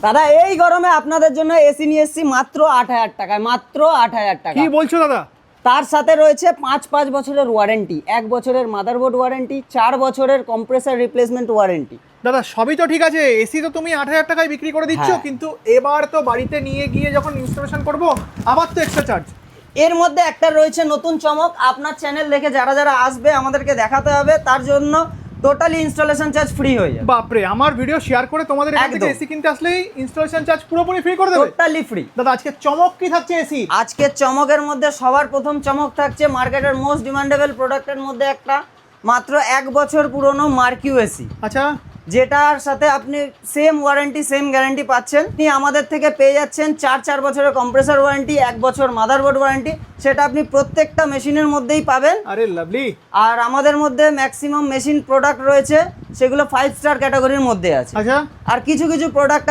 দাদা এই গরমে আপনাদের জন্য এসি নিয়ে এসেছি মাত্র 8,000 টাকায়, মাত্র 8,000 টাকা। কি বলছো দাদা? তার সাথে রয়েছে 5 বছরের ওয়ারেন্টি, 1 বছরের মাদারবোর্ড ওয়ারেন্টি, 4 বছরের কম্প্রেসার রিপ্লেসমেন্ট ওয়ারেন্টি। দাদা সবই তো ঠিক আছে, এসি তো তুমি 8,000 টাকায় বিক্রি করে দিচ্ছ, হ্যাঁ। কিন্তু এবার তো বাড়িতে নিয়ে গিয়ে যখন ইনস্টলেশন করব আবার তো এক্সট্রা চার্জ। এর মধ্যে একটা রয়েছে নতুন চমক, আপনার চ্যানেল দেখে যারা যারা আসবে আমাদেরকে দেখাতে হবে, তার জন্য টোটালি ইনস্টলেশন চার্জ ফ্রি হয়ে যাবে। বাপরে, আমার ভিডিও শেয়ার করে তোমাদের এখান থেকে একদম। এসি কিনতে আসলেই ইনস্টলেশন চার্জ পুরোপুরি ফ্রি করে দেবে? Totally free. দাদা আজকে চমক কি থাকছে এসি? আজকের চমকের মধ্যে সবার প্রথম চমক থাকছে মার্কেটের মোস্ট ডিমান্ডেবল প্রোডাক্টের মধ্যে একটা, মাত্র 1 বছর পুরনো মার্কিউ এসি, আচ্ছা, যেটার সাথে আপনি সেম ওয়ারেন্টি সেম গ্যারান্টি পাচ্ছেন। আপনি আমাদের থেকে পেয়ে যাচ্ছেন 4 বছরের কম্প্রেসর ওয়ারেন্টি, 1 বছর মাদারবোর্ড ওয়ারেন্টি, সেটা আপনি প্রত্যেকটা মেশিনের মধ্যেই পাবেন। আরে লাভলি। আর আমাদের মধ্যে ম্যাক্সিমাম মেশিন প্রোডাক্ট রয়েছে, সেগুলো 5 স্টার ক্যাটাগরির মধ্যে আছে। আচ্ছা, আর কিছু কিছু প্রোডাক্ট